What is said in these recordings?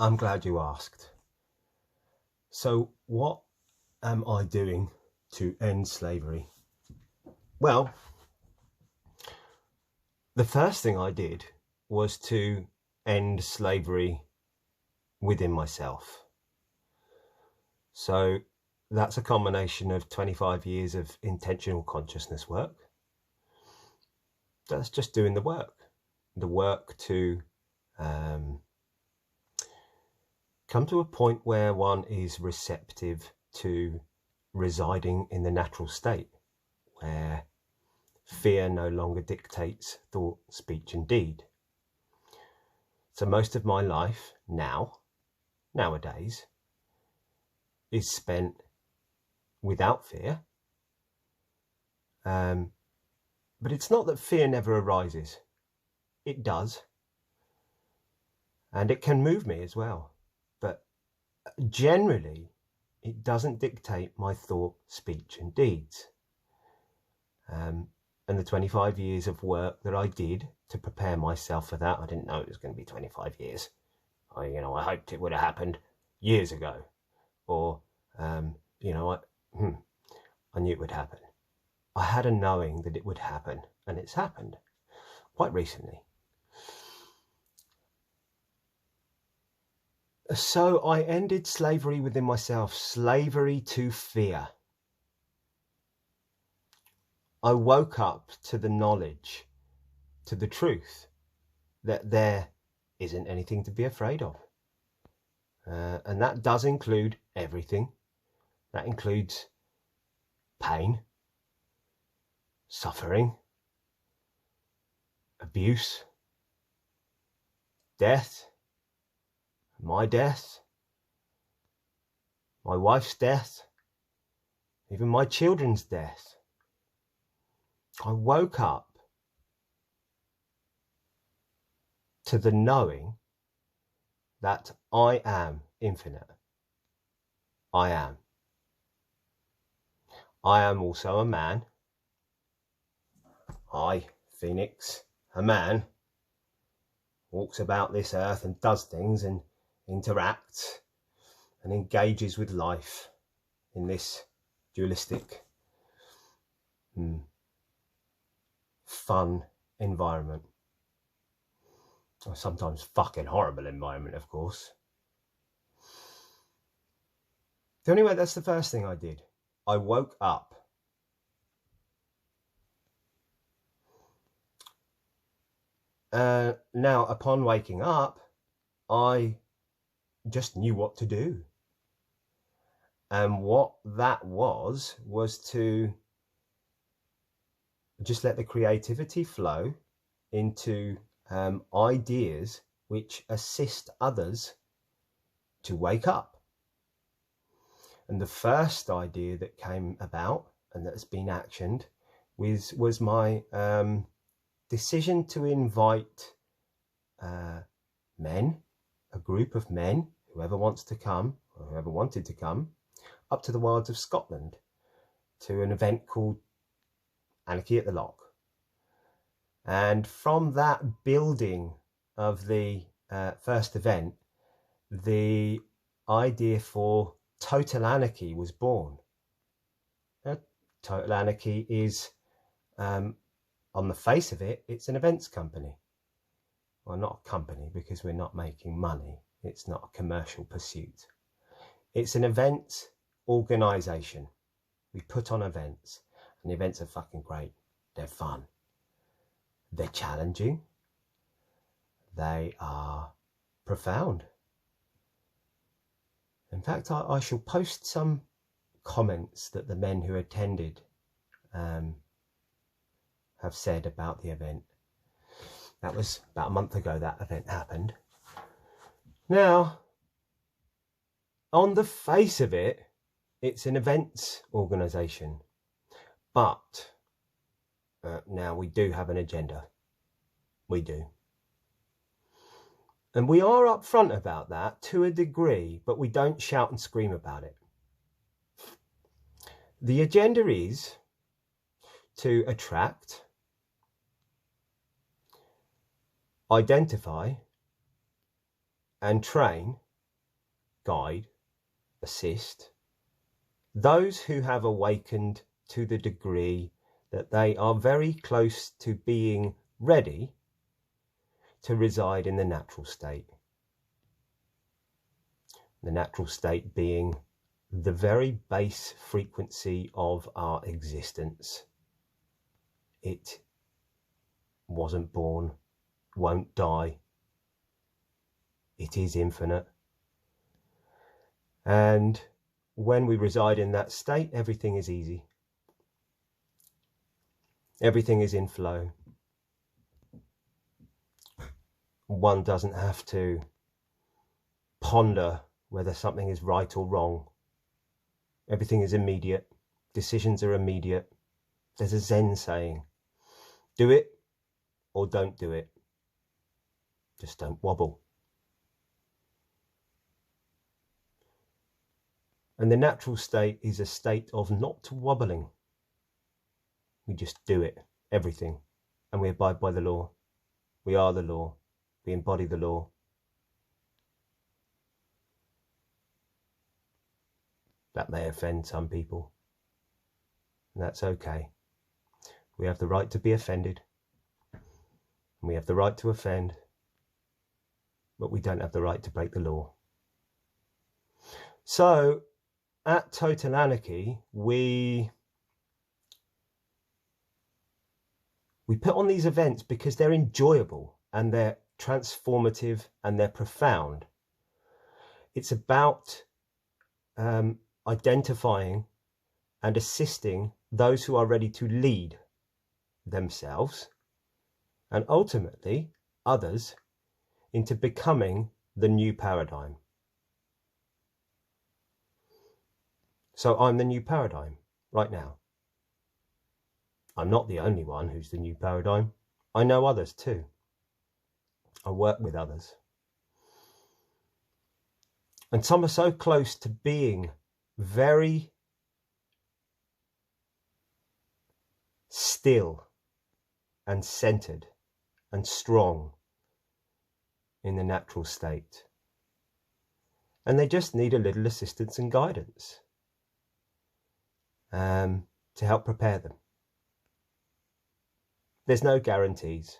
I'm glad you asked. So what am I doing to end slavery? Well, the first thing I did was to end slavery within myself. So that's a combination of 25 years of intentional consciousness work. That's just doing the work to come to a point where one is receptive to residing in the natural state, where fear no longer dictates thought, speech, and deed. So most of my life nowadays, is spent without fear. But it's not that fear never arises. It does. And it can move me as well. But generally, it doesn't dictate my thought, speech, and deeds. And the 25 years of work that I did to prepare myself for that, I didn't know it was going to be 25 years. I hoped it would have happened years ago. Or, I knew it would happen. I had a knowing that it would happen, and it's happened quite recently. So I ended slavery within myself, slavery to fear. I woke up to the knowledge, to the truth, that there isn't anything to be afraid of. And that does include everything. That includes pain, suffering, abuse, death, my death, my wife's death, even my children's death. I woke up to the knowing that I am infinite. I am. I am also a man. I, Phoenix, a man, walks about this earth and does things and interacts and engages with life in this dualistic, fun environment. Or sometimes fucking horrible environment, of course. So anyway, that's the first thing I did. I woke up. Now, upon waking up, I just knew what to do. And what that was to just let the creativity flow into ideas which assist others to wake up. And the first idea that came about and that's been actioned was my decision to invite men, a group of men, whoever wants to come, or whoever wanted to come, up to the wilds of Scotland to an event called Anarchy at the Loch. And from that building of the first event, the idea for Total Anarchy was born. Total Anarchy is, on the face of it, it's an events company. Well, not a company because we're not making money. It's not a commercial pursuit. It's an events organisation. We put on events, and the events are fucking great. They're fun. They're challenging. They are profound. In fact, I shall post some comments that the men who attended have said about the event. That was about a month ago that event happened. Now, on the face of it, it's an events organisation. But now we do have an agenda. We do. And we are upfront about that to a degree, but we don't shout and scream about it. The agenda is to attract, identify, and train guide, assist those who have awakened to the degree that they are very close to being ready to reside in the natural state. The natural state being the very base frequency of our existence. It wasn't born, won't die. It is infinite. And when we reside in that state, everything is easy. Everything is in flow. One doesn't have to ponder whether something is right or wrong. Everything is immediate. Decisions are immediate. There's a Zen saying, do it or don't do it. Just don't wobble. And the natural state is a state of not wobbling. We just do it, everything, and we abide by the law. We are the law. We embody the law. That may offend some people, and that's okay. We have the right to be offended, and we have the right to offend, but we don't have the right to break the law. So, at Total Anarchy, we put on these events because they're enjoyable and they're transformative and they're profound. It's about identifying and assisting those who are ready to lead themselves and ultimately others into becoming the new paradigm. So I'm the new paradigm right now. I'm not the only one who's the new paradigm. I know others too. I work with others. And some are so close to being very still and centered and strong in the natural state. And they just need a little assistance and guidance to help prepare them. There's no guarantees.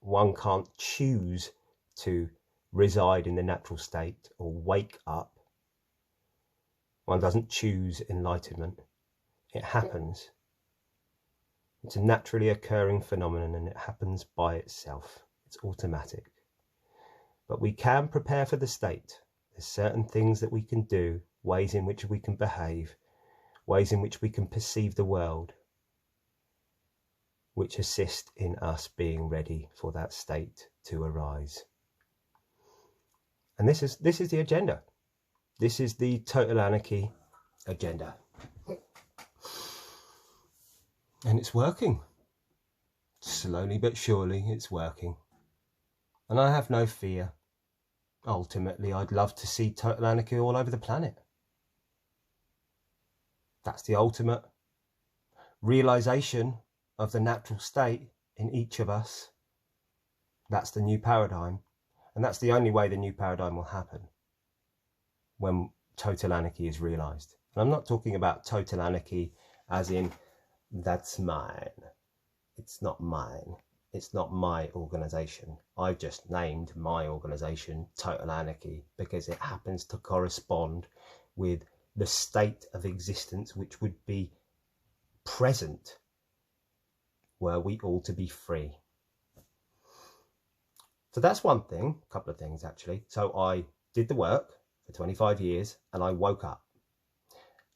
One can't choose to reside in the natural state or wake up. One doesn't choose enlightenment. It happens. It's a naturally occurring phenomenon and it happens by itself. It's automatic. But we can prepare for the state. There's certain things that we can do, ways in which we can behave, ways in which we can perceive the world, which assist in us being ready for that state to arise. And this is the agenda. This is the Total Anarchy agenda. And it's working. Slowly but surely it's working. And I have no fear. Ultimately, I'd love to see Total Anarchy all over the planet. That's the ultimate realization of the natural state in each of us. That's the new paradigm. And that's the only way the new paradigm will happen, when Total Anarchy is realized. And I'm not talking about Total Anarchy as in, that's mine. It's not mine. It's not my organization. I've just named my organization Total Anarchy because it happens to correspond with the state of existence which would be present were we all to be free. So that's one thing, a couple of things actually. So I did the work for 25 years and I woke up.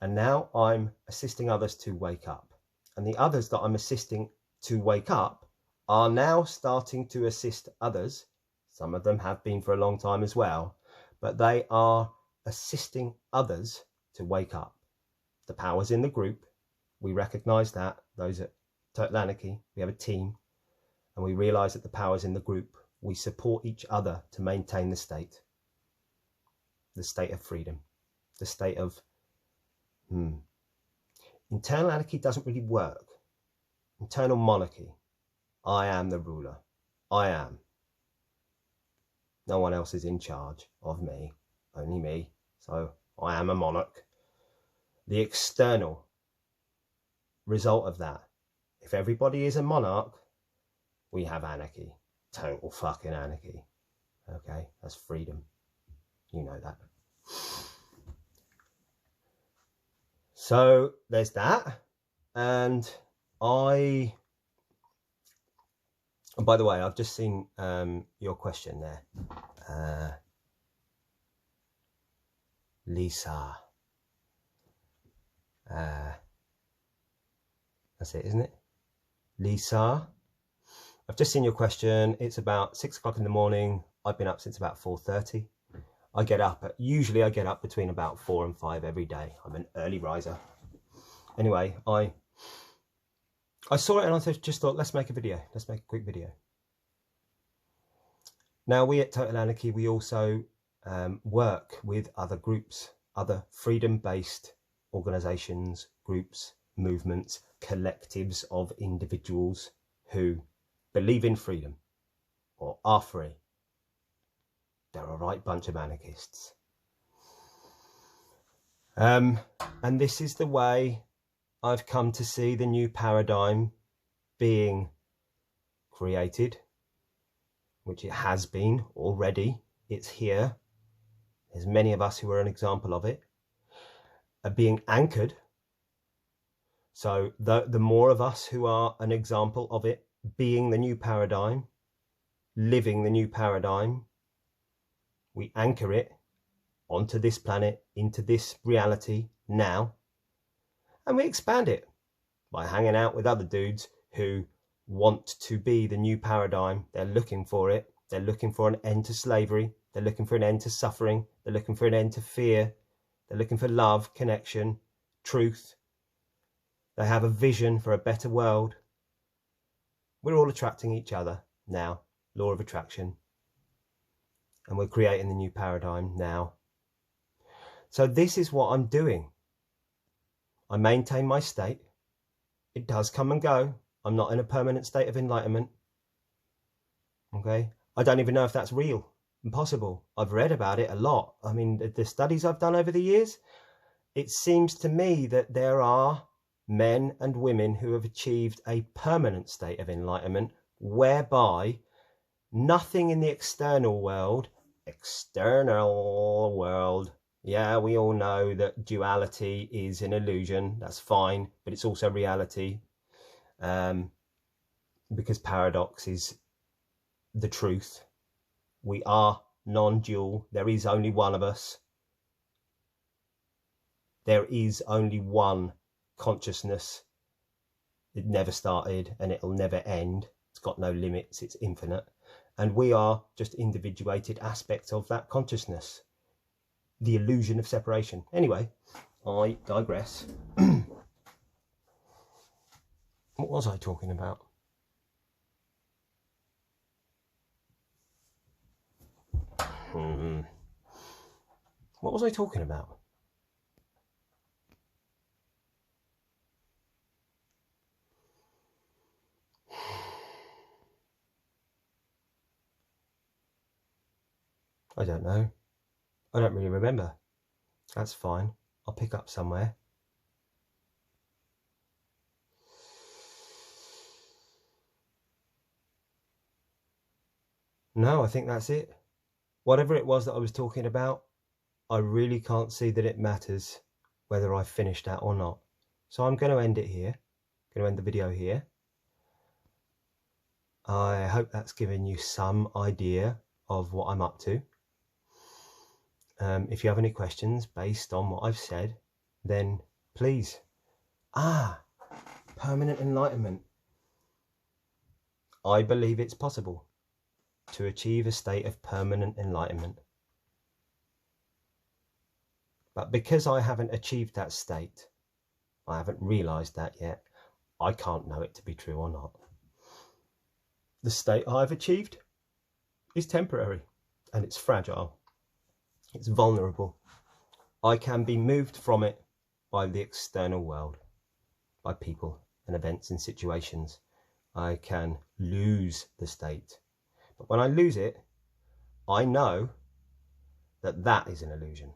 And now I'm assisting others to wake up. And the others that I'm assisting to wake up are now starting to assist others. Some of them have been for a long time as well, but they are assisting others to wake up. The power's in the group. We recognize that. Those at Total Anarchy, we have a team, and we realize that the power's in the group. We support each other to maintain the state of freedom, the state of Internal anarchy doesn't really work. Internal monarchy. I am the ruler. I am. No one else is in charge of me. only me, so I am a monarch. The external result of that, if everybody is a monarch, we have anarchy, total fucking anarchy. Okay, that's freedom. You know that. So there's that. And by the way, I've just seen your question there. Lisa. That's it, isn't it? Lisa. I've just seen your question. It's about 6 o'clock in the morning. I've been up since about 4:30. Usually I get up between about 4 and 5 every day. I'm an early riser. Anyway, I saw it and I just thought, let's make a video. Let's make a quick video. Now, we at Total Anarchy, we also work with other groups, other freedom-based organizations, groups, movements, collectives of individuals who believe in freedom or are free. They're a right bunch of anarchists. And this is the way I've come to see the new paradigm being created, which it has been already. It's here. There's many of us who are an example of it, being anchored. So the more of us who are an example of it being the new paradigm, living the new paradigm, we anchor it onto this planet, into this reality now, and we expand it by hanging out with other dudes who want to be the new paradigm. They're looking for it. They're looking for an end to slavery. They're looking for an end to suffering. They're looking for an end to fear. They're looking for love, connection, truth. They have a vision for a better world. We're all attracting each other now, law of attraction. And we're creating the new paradigm now. So this is what I'm doing. I maintain my state. It does come and go. I'm not in a permanent state of enlightenment. Okay? I don't even know if that's real. Impossible. I've read about it a lot. I mean, the studies I've done over the years, it seems to me that there are men and women who have achieved a permanent state of enlightenment whereby nothing in the external world, yeah, we all know that duality is an illusion. That's fine, but it's also reality. Because paradox is the truth. We are non-dual. There is only one of us. There is only one consciousness. It never started and it'll never end. It's got no limits. It's infinite. And we are just individuated aspects of that consciousness. The illusion of separation. Anyway, I digress. What was I talking about? What was I talking about? I don't know. I don't really remember. That's fine. I'll pick up somewhere. No, I think that's it. Whatever it was that I was talking about, I really can't see that it matters whether I finished that or not. So I'm going to end it here. I'm going to end the video here. I hope that's given you some idea of what I'm up to. If you have any questions based on what I've said, then please. Permanent enlightenment. I believe it's possible to achieve a state of permanent enlightenment. But because I haven't achieved that state, I haven't realized that yet, I can't know it to be true or not. The state I've achieved is temporary and it's fragile. It's vulnerable. I can be moved from it by the external world, by people and events and situations. I can lose the state. But when I lose it, I know that is an illusion.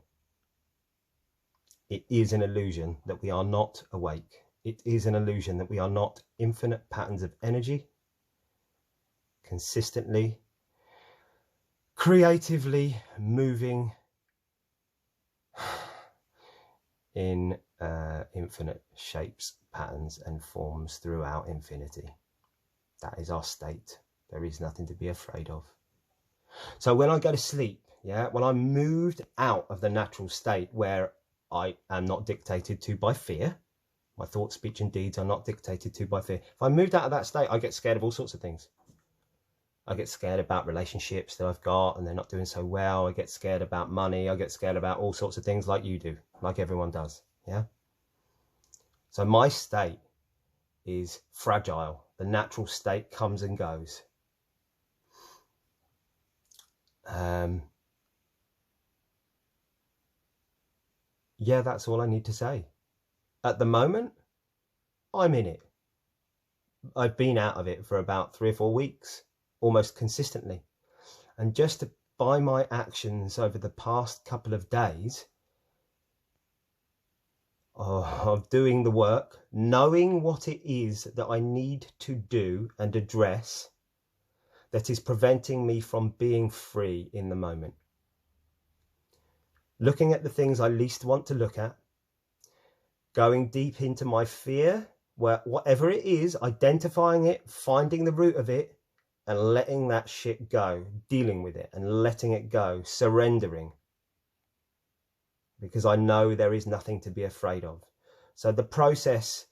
It is an illusion that we are not awake. It is an illusion that we are not infinite patterns of energy, consistently, creatively moving in infinite shapes, patterns and forms throughout infinity. That is our state. There is nothing to be afraid of. So when I go to sleep, when I'm moved out of the natural state where I am not dictated to by fear, my thoughts, speech and deeds are not dictated to by fear. If I moved out of that state, I get scared of all sorts of things. I get scared about relationships that I've got and they're not doing so well. I get scared about money. I get scared about all sorts of things like you do, like everyone does. Yeah. So my state is fragile. The natural state comes and goes. Yeah, that's all I need to say. At the moment, I'm in it. I've been out of it for about 3 or 4 weeks, almost consistently. And just by my actions over the past couple of days of doing the work, knowing what it is that I need to do and address that is preventing me from being free in the moment. Looking at the things I least want to look at, going deep into my fear, where whatever it is, identifying it, finding the root of it, and letting that shit go, dealing with it and letting it go, surrendering. Because I know there is nothing to be afraid of. So the process,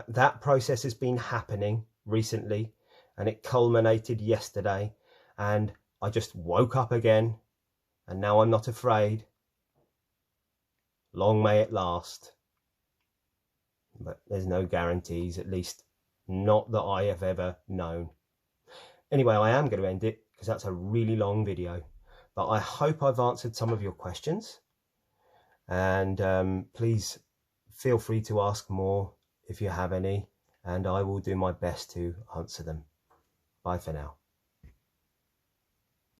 that process has been happening recently, and it culminated yesterday, and I just woke up again, and now I'm not afraid. Long may it last. But there's no guarantees, at least not that I have ever known. Anyway, I am going to end it because that's a really long video, but I hope I've answered some of your questions, and please feel free to ask more if you have any, and I will do my best to answer them. Bye for now.